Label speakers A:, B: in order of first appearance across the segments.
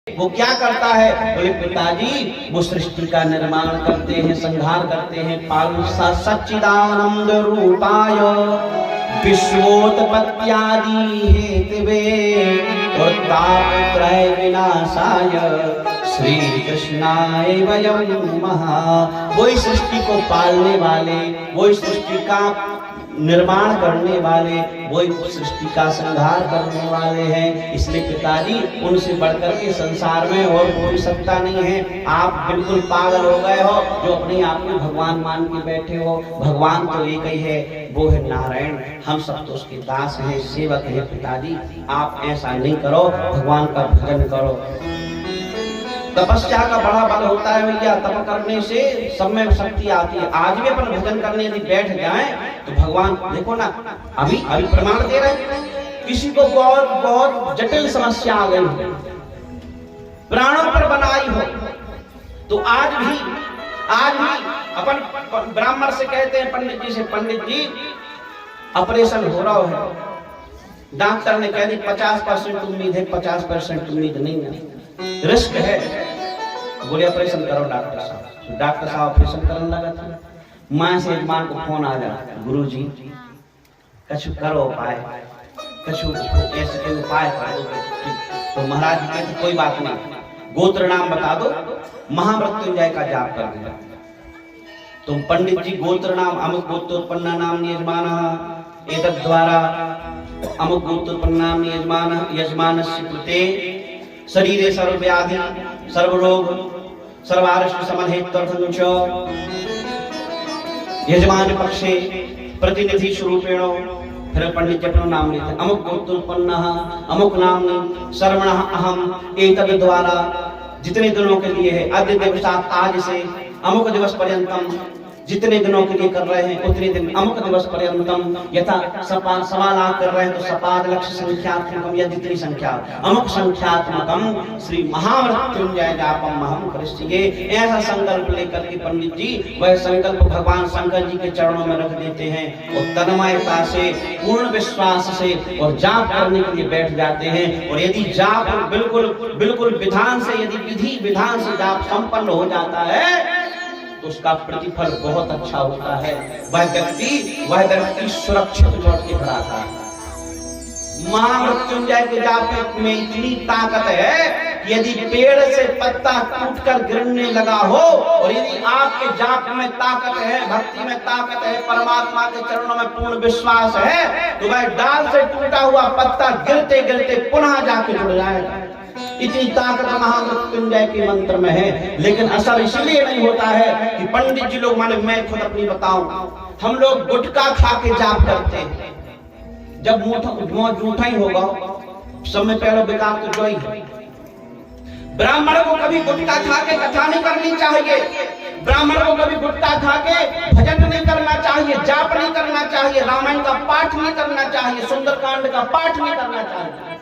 A: वो क्या करता है? बोले पिताजी वो सृष्टि का निर्माण करते हैं, संहार करते हैं। पालसा सच्चिदानंद रूपाय विश्वोत्पत्त्यादि हेतवे और तापत्रय विनाशाय श्री कृष्णाय वयं नमः। वही सृष्टि को पालने वाले, वही सृष्टि का निर्माण करने वाले, वही सृष्टि का संहार करने वाले हैं। इसलिए पिताजी उनसे बढ़कर के संसार में और कोई सत्ता नहीं है। आप बिल्कुल पागल हो गए हो जो अपने आप को भगवान मान के बैठे हो। भगवान तो एक ही है, वो है नारायण। हम सब तो उसके दास हैं, सेवक हैं। पिताजी आप ऐसा नहीं करो, भगवान का भजन करो। तपस्या का बड़ा बल होता है भैया। तप करने से सब में शक्ति आती है। आज भी अपन भजन करने यदि बैठ जाएं तो भगवान देखो ना, अभी प्रमाण दे रहे हैं। किसी को बहुत बहुत जटिल समस्या आ गई, प्राणों पर बनाई हो, तो आज भी अपन ब्राह्मण से कहते हैं पंडित जी से, पंडित जी ऑपरेशन हो रहा है। डॉक्टर ने कह दी 50% उम्मीद है, 50% उम्मीद नहीं है, रिस्क है। बोले ऑपरेशन करो डॉक्टर साहब। डॉक्टर साहब ऑपरेशन करने लगा था। माँ से यजमान को फोन आ जाता, गुरुजी कछु करो उपाय, कछु ऐसे उपाय करो। तो महाराज जी कहते कोई बात नहीं, गोत्र नाम बता दो, महामृत्युंजय का जाप कर देगा। तुम पंडित जी गोत्र नाम अमुक गोत्रोत्पन्ना नाम यजमान एतद् द्वारा अमुक गोत्रोत्पन्ना नाम यजमानस्य कृते शरीरे सर्वव्याधि सर्वरोग सर्वारिष्ट समन्हेत्यर्थं च यजमान पक्षे प्रतिनिधि स्वरूपेण। फिर पंडित जी अपना नाम लेते, अमुक गोत्रोत्पन्नः अमुक नाम सर्वणः अहम एतद् द्वारा जितने दिनों के लिए है, अद्य दिवसात् आज से अमुक दिवस पर्यंतम, जितने दिनों के लिए कर रहे हैं उतने दिन अमुक दिवस पर्यंतम, यथा सवा लाख कर रहे हैं तो सपाद लक्ष्य संख्यात्मकम, या जितनी संख्या अमुक संख्यात्मकम श्री महामृत्युंजय जापम महम करिष्ये। ऐसा संकल्प लेकर के पंडित जी वह संकल्प भगवान शंकर जी के चरणों में रख देते हैं और तन्मयता से पूर्ण विश्वास से और जाप करने के लिए बैठ जाते हैं। और यदि जाप बिल्कुल विधान से, यदि विधि विधान से जाप संपन्न हो जाता है तो उसका प्रतिफल बहुत अच्छा होता है। वह व्यक्ति सुरक्षित लौट के घर आता है। महामृत्युंजय के जाप में इतनी ताकत है कि यदि पेड़ से पत्ता टूटकर गिरने लगा हो और यदि आपके जाप में ताकत है, भक्ति में ताकत है, परमात्मा के चरणों में पूर्ण विश्वास है, तो वह डाल से टूटा हुआ पत्ता गिरते गिरते पुनः जाके जुड़ जाएगा। इतनी ताकत महामृत्युंजय के मंत्र में है। लेकिन असर इसलिए नहीं होता है कि पंडित जी लोग, माने मैं खुद अपनी बताऊं, हम लोग गुटखा खा के जाप करते हैं। जब जूठा ही होगा सब में पहले बेकार तो जो ही है। ब्राह्मण को कभी गुटखा खा के कथा नहीं करनी चाहिए। ब्राह्मण को कभी गुटखा खा के भजन नहीं करना चाहिए, जाप नहीं करना चाहिए, रामायण का पाठ नहीं करना चाहिए, सुंदरकांड का पाठ नहीं करना चाहिए।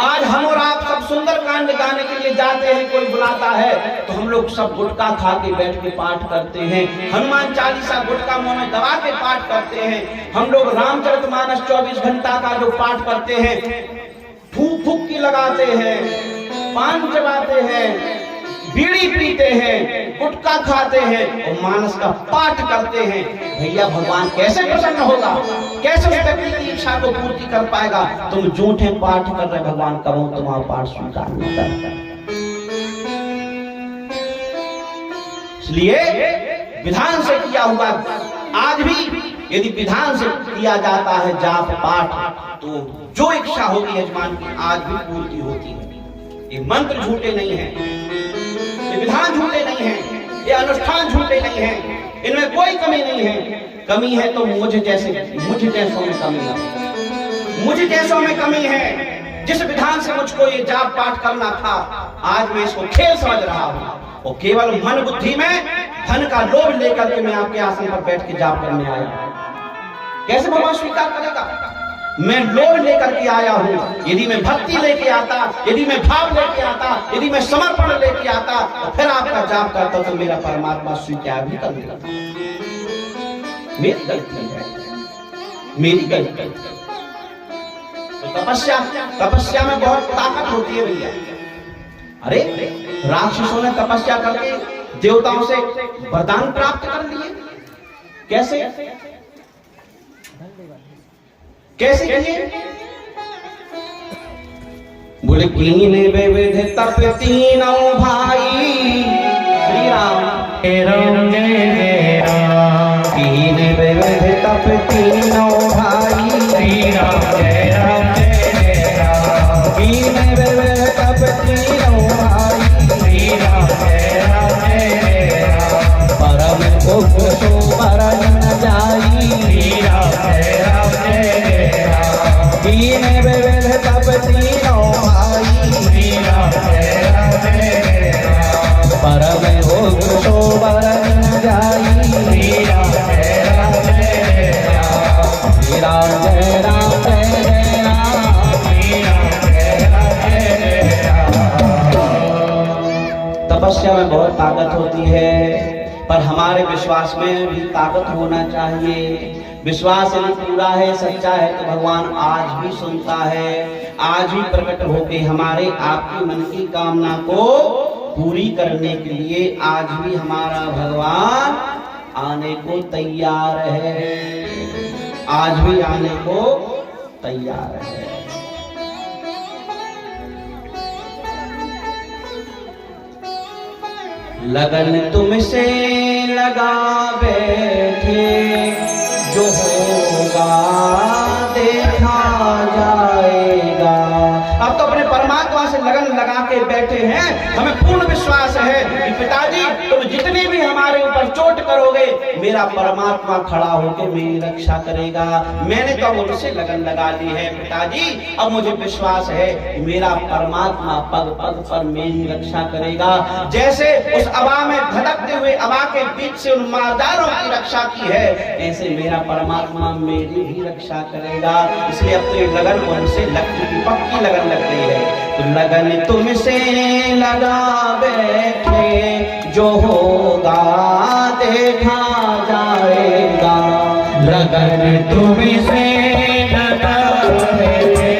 A: आज हम और आप सब सुंदरकांड गाने के लिए जाते हैं, कोई बुलाता है तो हम लोग सब गुटखा खा के बैठ के पाठ करते हैं। हनुमान चालीसा गुटखा मुंह में दबा के पाठ करते हैं। हम लोग रामचरितमानस 24 घंटा का जो पाठ करते हैं, फूक फूक की लगाते हैं, पान चबाते हैं, बीड़ी पीते हैं, गुटखा खाते हैं और मानस का पाठ करते हैं। भैया भगवान कैसे प्रसन्न होगा? कैसे उस व्यक्ति की इच्छा को पूर्ति कर पाएगा? तुम झूठे पाठ कर रहे, भगवान करो तुम्हारा पाठ स्वीकार नहीं करता। इसलिए विधान से किया हुआ, आज भी यदि विधान से किया जाता है जाप पाठ, तो जो इच्छा होगी यजमान की आज भी पूर्ति होती है। ये मंत्र झूठे नहीं है, ये विधान झूठे नहीं है, ये अनुष्ठान झूठे नहीं है, इनमें कोई कमी नहीं है। कमी है तो मुझ जैसों में कमी है। मुझ जैसों में कमी है। जिस विधान से मुझको ये जाप पाठ करना था, आज मैं इसको खेल समझ रहा हूँ और केवल मन बुद्धि में धन का लोभ लेकर के मैं आपके आसन पर बैठ के जाप करने आया। कैसे भगवान स्वीकार करेगा? मैं लोभ लेकर के आया हूँ। यदि मैं भक्ति लेके आता, यदि मैं भाव लेके आता, यदि मैं समर्पण लेके आता, तो फिर आपका जाप करता तो मेरा परमात्मा स्वीकार भी कर देता। मेरी गलती है, मेरी गलती है। तो तपस्या में बहुत ताकत होती है भैया। अरे राक्षसों ने तपस्या करके देवताओं से वरदान प्राप्त कर लिए। कैसे कैसे किए? बोले कीन विविध तप तीनों भाई, श्री राम राम जय राम। कीन विविध तप तीनों भाई, श्री राम जय राम जय राम। कीन विविध तप तीनों भाई, श्री राम जय राम जय राम। परम गुप्त सोबर न जाई, श्री राम जय राम जय राम। कीन विविध तप तीनों भाई, श्री राम जय राम जय राम। परम गुप्त सोबर न जाई, श्री राम जय राम जय राम। श्री राम जय राम जय राम। श्री राम जय राम जय राम। तपस्या में बहुत ताकत होती है, पर हमारे विश्वास में भी ताकत होना चाहिए। विश्वास यदि पूरा है, सच्चा है, तो भगवान आज भी सुनता है, आज भी प्रकट होकर हमारे आपकी मन की कामना को पूरी करने के लिए आज भी हमारा भगवान आने को तैयार है, आज भी आने को तैयार है। लगन तुमसे लगा बैठे, जो होगा देखा जाएगा। अब तो अपने परमात्मा से लगन लगा के बैठे हैं। हमें पूर्ण विश्वास है कि पिताजी तुम जितनी भी हमारे ऊपर चोट करोगे, मेरा परमात्मा खड़ा होकर मेरी रक्षा करेगा। मैंने तो उनसे लगन लगा ली है पिताजी, अब मुझे विश्वास है कि मेरा परमात्मा पग पग पर मेरी रक्षा करेगा। जैसे उस अबा में धड़कते हुए अबा के बीच से उन मारदारों की रक्षा की है, ऐसे मेरा परमात्मा मेरी भी रक्षा करेगा। इसलिए अब तो ये लगन उनसे लग चुकी, पक्की लगन लग रही है। तो लगन तुमसे लगा बैठे, जो होगा देखा जाएगा। लगन तुमसे लगा बैठे,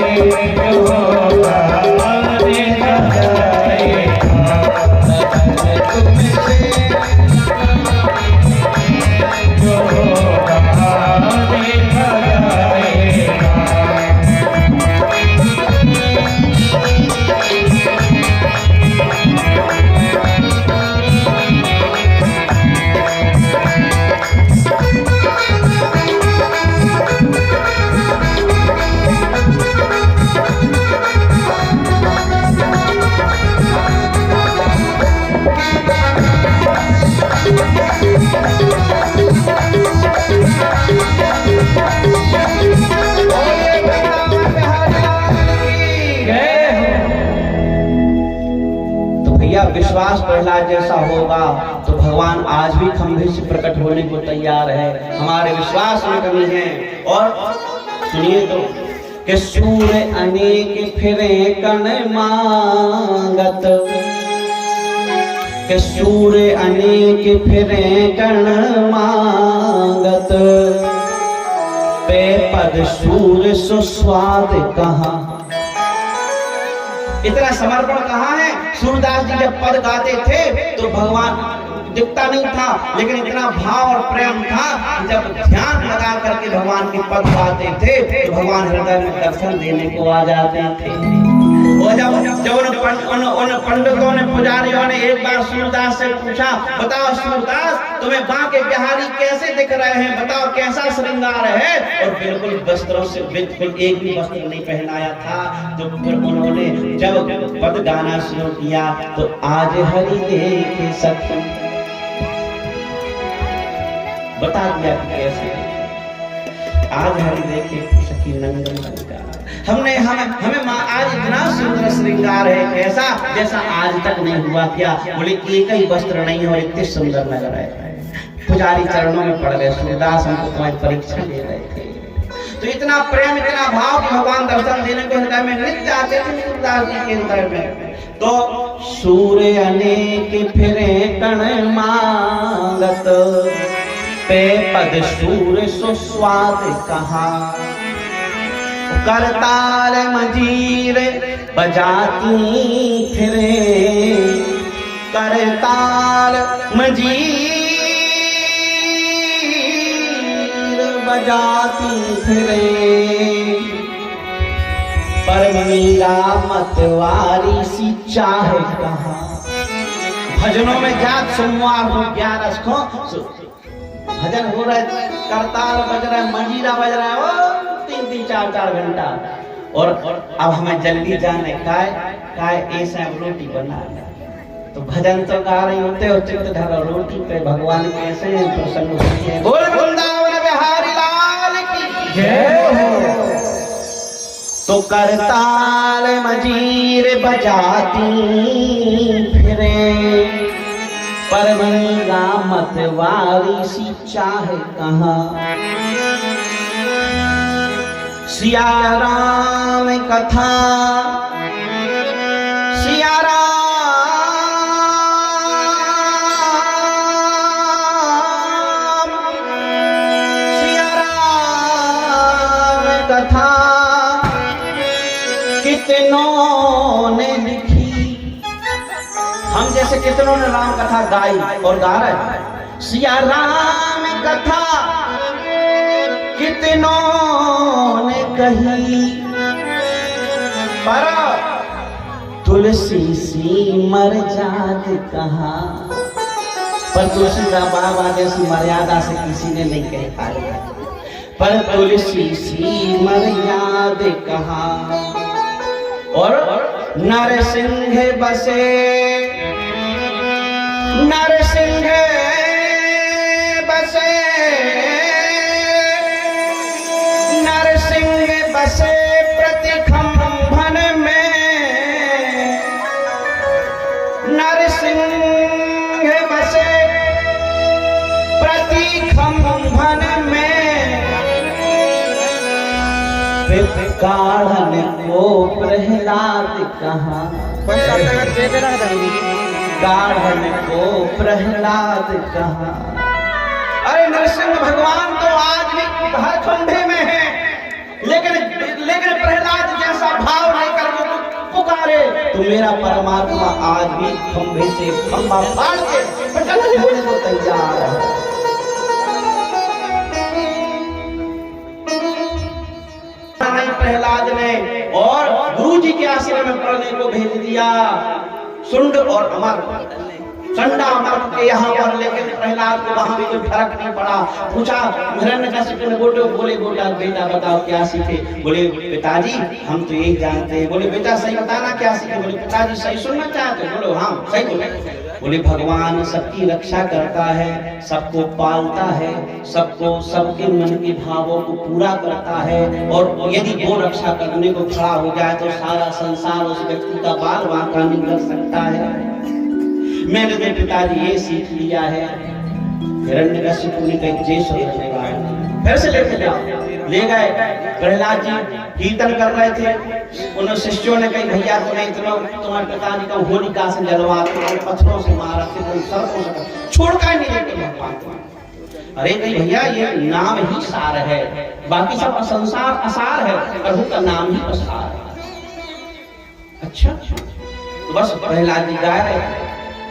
A: जो होगा देखा जाएगा। लगन तुमसे जो होगा देखा जाएगा। विश्वास प्रहलाद जैसा होगा तो भगवान आज भी खंभे से प्रकट होने को तैयार है। हमारे विश्वास में कमी है। और सुनिए तो कि सूर्य अनेक फिरे कण मांगत, कि सूर्य अनेक फिरे कण मांगत। पे पद सूर्य सुस्वाद कहाँ। इतना समर्पण कहाँ है। सूरदास जी जब पद गाते थे तो भगवान दिखता नहीं था, लेकिन इतना भाव और प्रेम था कि जब ध्यान लगा करके भगवान के पद गाते थे तो भगवान हृदय में दर्शन देने को आ जाते थे। और जब उन पंडितों ने, पुजारियों ने एक बार सूरदास से पूछा, बताओ सूरदास तुम्हें बांके बिहारी कैसे दिख रहे हैं, बताओ कैसा श्रृंगार है। और बिल्कुल वस्त्रों से बिल्कुल एक भी वस्त्र नहीं पहनाया था। तो फिर उन्होंने जब पद गाना शुरू किया तो आज हरि देखे सखी, बता दिया कि कैसे आज हरि देखे सखी नंदन लंका। हमें आज इतना सुंदर श्रृंगार है, कैसा जैसा आज तक नहीं हुआ। क्या बोले एक ही वस्त्र नहीं हो, इतने सुंदर लग रहे हैं। पुजारी चरणों में पड़ गए, सूरदास हमको तुम्हारी परीक्षा ले रहे थे। तो इतना प्रेम, इतना भाव कि भगवान दर्शन देने को हृदय में नृत्य आते थे सूरदास जी के हृदय में। तो सूर्य अनेक फिरे कण मांगत, पे पद सूर्य सुस्वाद कहाँ। करताल मजीर बजाती फिरे बजाती फिरे, पर मीरा मतवारी सी चाहे कहाँ। भजनों में जात सोमवार को 11 को भजन हो रहा है, करताल बज रहा है, मंजीरा बज रहा है, वो 3-3 4-4 घंटा। और अब हमें जल्दी जाने काय ऐसा रोटी बना। तो भजन तो गा रही होते हो, चित्त धरो रोटी पे, भगवान कैसे प्रसन्न होते हैं। बोल वृंदावन बिहारी लाल की जय हो। तो करताल मजीर बजाती फिरे, पर मीरा मतवारी सी चाहे कहाँ। सिया राम कथा, सिया राम कथा कितनों ने लिखी। हम जैसे कितनों ने राम कथा गाई और गा रहे। सिया राम कथा कितनों ने कही, पर तुलसी सी मर जात कहाँ। पर तुलसीदास बाबा जैसी मर्यादा से किसी ने नहीं कह पाया, पर तुलसी सी मर्याद कहाँ। और नरसिंह बसे, नरसिंह बसे, नरसिंह बसे प्रतिखंभन में, नरसिंह बसे प्रतिखंभन में। काढ़न को प्रहलाद कहाँ, काढ़न को प्रहलाद कहाँ। अरे नरसिंह भगवान तो आज भी हर खंभे में है, लेकिन प्रहलाद जैसा भाव नहीं कर वो पुकारे तो मेरा परमात्मा आज भी खंभे से खंभा फाड़ के होने को तैयार है। प्रहलाद ने और गुरु जी के आश्रम में पढ़ने को भेज दिया। सुंड और अमर, चंडा अमर के यहाँ पर, लेकिन प्रहलाद को वहां भी कोई फर्क नहीं पड़ा। पूछा हिरण्यकशिपु ने, बोले बेटा बताओ क्या सीखे। बोले पिताजी हम तो यही जानते हैं। बोले बेटा सही बताना क्या सीखे। बोले पिताजी सही सुनना चाहते। बोलो हाँ सही बोले। बोले भगवान सबकी रक्षा करता है, सबको पालता है, सबको सबके मन के भावों को पूरा करता है, और यदि वो रक्षा करने को खड़ा हो जाए तो सारा संसार उस व्यक्ति का बाल वांका नहीं कर सकता है। मैंने तो पिताजी ये सीख लिया है। हिरण्यकशिपु ने कहा जय सुंदर गाय, फिर से लेके जाओ। ले गए। प्रहलाद जी कीर्तन कर रहे थे, उन शिष्यों ने कही भैया तुम्हें तुम्हारे पिताजी का होलिका से जलवा, पत्थरों से मारा, फिर सर्पों से छोड़ कर नहीं लेके भगवान। अरे नहीं भैया ये नाम ही सार है, बाकी सब संसार असार है, प्रभु का नाम ही असार है। अच्छा तो बस प्रहलाद जी गाय रहे,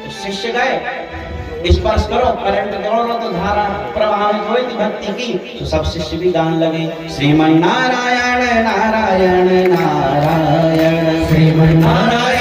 A: तो शिष्य गए स्पर्श करो, करंट दौड़ो तो धारा प्रभावित हुई थी भक्ति की। तो सब शिष्य भी गाने लगे श्रीमन नारायण नारायण नारायण, श्रीमन नारायण